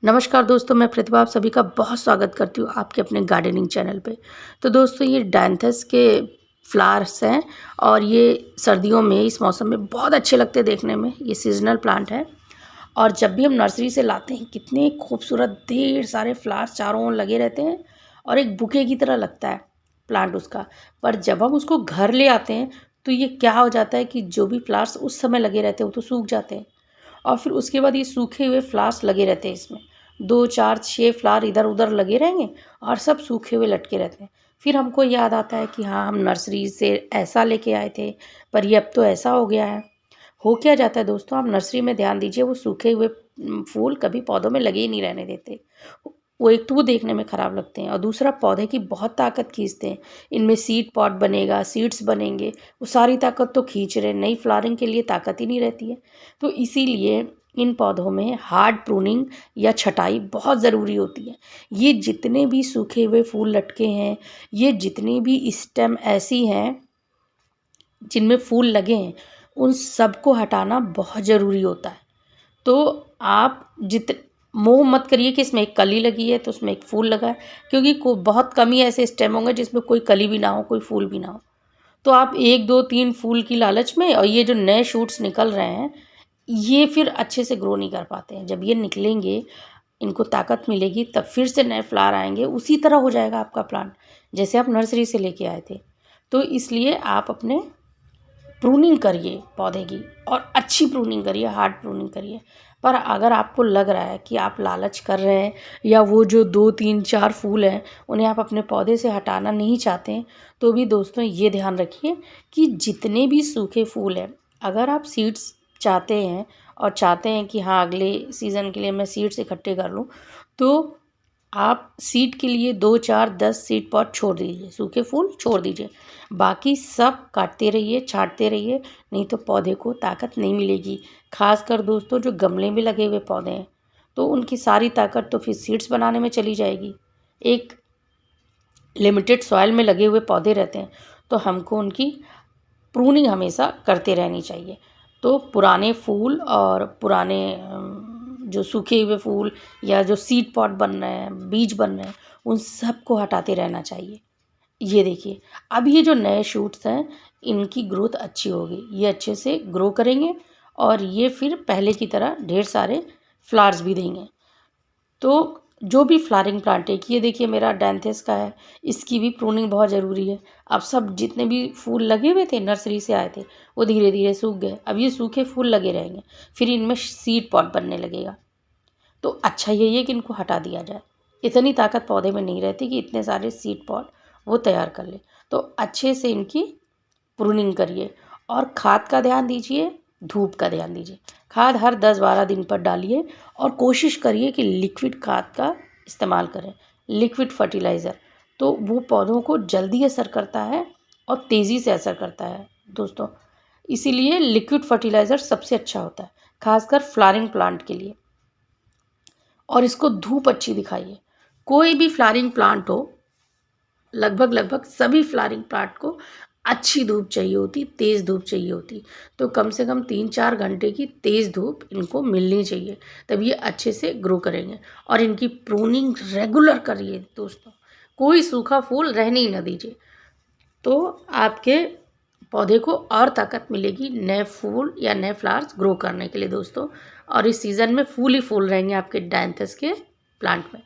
नमस्कार दोस्तों, मैं प्रतिभा आप सभी का बहुत स्वागत करती हूँ आपके अपने गार्डनिंग चैनल पे। तो दोस्तों ये डायंथस के फ्लावर्स हैं और ये सर्दियों में इस मौसम में बहुत अच्छे लगते हैं देखने में। ये सीज़नल प्लांट है और जब भी हम नर्सरी से लाते हैं कितने खूबसूरत ढेर सारे फ्लावर्स चारों ओर लगे रहते हैं और एक बुके की तरह लगता है प्लांट उसका। पर जब हम उसको घर ले आते हैं तो ये क्या हो जाता है कि जो भी फ्लावर्स उस समय लगे रहते हैं वो तो सूख जाते हैं और फिर उसके बाद ये सूखे हुए फ्लावर्स लगे रहते हैं इसमें 2 4 6 फ्लावर इधर उधर लगे रहेंगे और सब सूखे हुए लटके रहते हैं। फिर हमको याद आता है कि हाँ, हम नर्सरी से ऐसा लेके आए थे पर ये अब तो ऐसा हो गया है। हो क्या जाता है दोस्तों, आप नर्सरी में ध्यान दीजिए, वो सूखे हुए फूल कभी पौधों में लगे ही नहीं रहने देते। वो एक तो वो देखने में ख़राब लगते हैं और दूसरा पौधे की बहुत ताकत खींचते हैं। इनमें सीड पॉट बनेगा, सीड्स बनेंगे, वो सारी ताकत तो खींच रहे हैं, नई फ्लावरिंग के लिए ताकत ही नहीं रहती है। तो इसीलिए इन पौधों में हार्ड प्रूनिंग या छटाई बहुत ज़रूरी होती है। ये जितने भी सूखे हुए फूल लटके हैं, ये जितनी भी स्टेम ऐसी हैं जिनमें फूल लगे हैं, उन सबको हटाना बहुत ज़रूरी होता है। तो आप मोह मत करिए कि इसमें एक कली लगी है तो उसमें एक फूल लगा है, क्योंकि बहुत कम ही ऐसे स्टेम होंगे जिसमें कोई कली भी ना हो, कोई फूल भी ना हो। तो आप 1 2 3 फूल की लालच में, और ये जो नए शूट्स निकल रहे हैं ये फिर अच्छे से ग्रो नहीं कर पाते हैं। जब ये निकलेंगे, इनको ताकत मिलेगी, तब फिर से नए फ्लावर आएंगे, उसी तरह हो जाएगा आपका प्लांट जैसे आप नर्सरी से लेके आए थे। तो इसलिए आप अपने प्रूनिंग करिए पौधे की, और अच्छी प्रूनिंग करिए, हार्ड प्रूनिंग करिए। पर अगर आपको लग रहा है कि आप लालच कर रहे हैं या वो जो 2 3 4 फूल हैं उन्हें आप अपने पौधे से हटाना नहीं चाहते हैं, तो भी दोस्तों ये ध्यान रखिए कि जितने भी सूखे फूल हैं, अगर आप सीड्स चाहते हैं और चाहते हैं कि हाँ, अगले सीज़न के लिए मैं सीड्स इकट्ठे कर लूँ, तो आप सीड के लिए 2 4 10 सीड पॉट छोड़ दीजिए, सूखे फूल छोड़ दीजिए। बाकी सब काटते रहिए, छाँटते रहिए, नहीं तो पौधे को ताकत नहीं मिलेगी। ख़ासकर दोस्तों जो गमले में लगे हुए पौधे हैं, तो उनकी सारी ताकत तो फिर सीड्स बनाने में चली जाएगी। एक लिमिटेड सॉइल में लगे हुए पौधे रहते हैं, तो हमको उनकी प्रूनिंग हमेशा करते रहनी चाहिए। तो पुराने फूल और पुराने जो सूखे हुए फूल या जो सीड पॉट बन रहे हैं, बीज बन रहे हैं, उन सब को हटाते रहना चाहिए। ये देखिए, अब ये जो नए शूट्स हैं इनकी ग्रोथ अच्छी होगी, ये अच्छे से ग्रो करेंगे और ये फिर पहले की तरह ढेर सारे फ्लावर्स भी देंगे। तो जो भी फ्लावरिंग प्लांट है, ये देखिए मेरा डैंथस का है, इसकी भी प्रूनिंग बहुत ज़रूरी है। अब सब जितने भी फूल लगे हुए थे नर्सरी से आए थे, वो धीरे धीरे सूख गए। अब ये सूखे फूल लगे रहेंगे, फिर इनमें सीड पॉट बनने लगेगा। तो अच्छा यही है कि इनको हटा दिया जाए। इतनी ताकत पौधे में नहीं रहती कि इतने सारे सीड पॉट वो तैयार कर ले। तो अच्छे से इनकी प्रूनिंग करिए और खाद का ध्यान दीजिए, धूप का ध्यान दीजिए। खाद हर 10 12 दिन पर डालिए और कोशिश करिए कि लिक्विड खाद का इस्तेमाल करें, लिक्विड फर्टिलाइज़र। तो वो पौधों को जल्दी असर करता है और तेज़ी से असर करता है दोस्तों। इसीलिए लिक्विड फर्टिलाइज़र सबसे अच्छा होता है, खासकर फ्लावरिंग प्लांट के लिए। और इसको धूप अच्छी दिखाइए। कोई भी फ्लावरिंग प्लांट हो, लगभग लगभग सभी फ्लावरिंग प्लांट को अच्छी धूप चाहिए होती, तेज़ धूप चाहिए होती। तो कम से कम 3 4 घंटे की तेज़ धूप इनको मिलनी चाहिए, तब ये अच्छे से ग्रो करेंगे। और इनकी प्रूनिंग रेगुलर करिए दोस्तों, कोई सूखा फूल रहने ही ना दीजिए। तो आपके पौधे को और ताकत मिलेगी नए फूल या नए फ्लावर्स ग्रो करने के लिए दोस्तों। और इस सीज़न में फूल ही फूल रहेंगे आपके डायंथस के प्लांट में।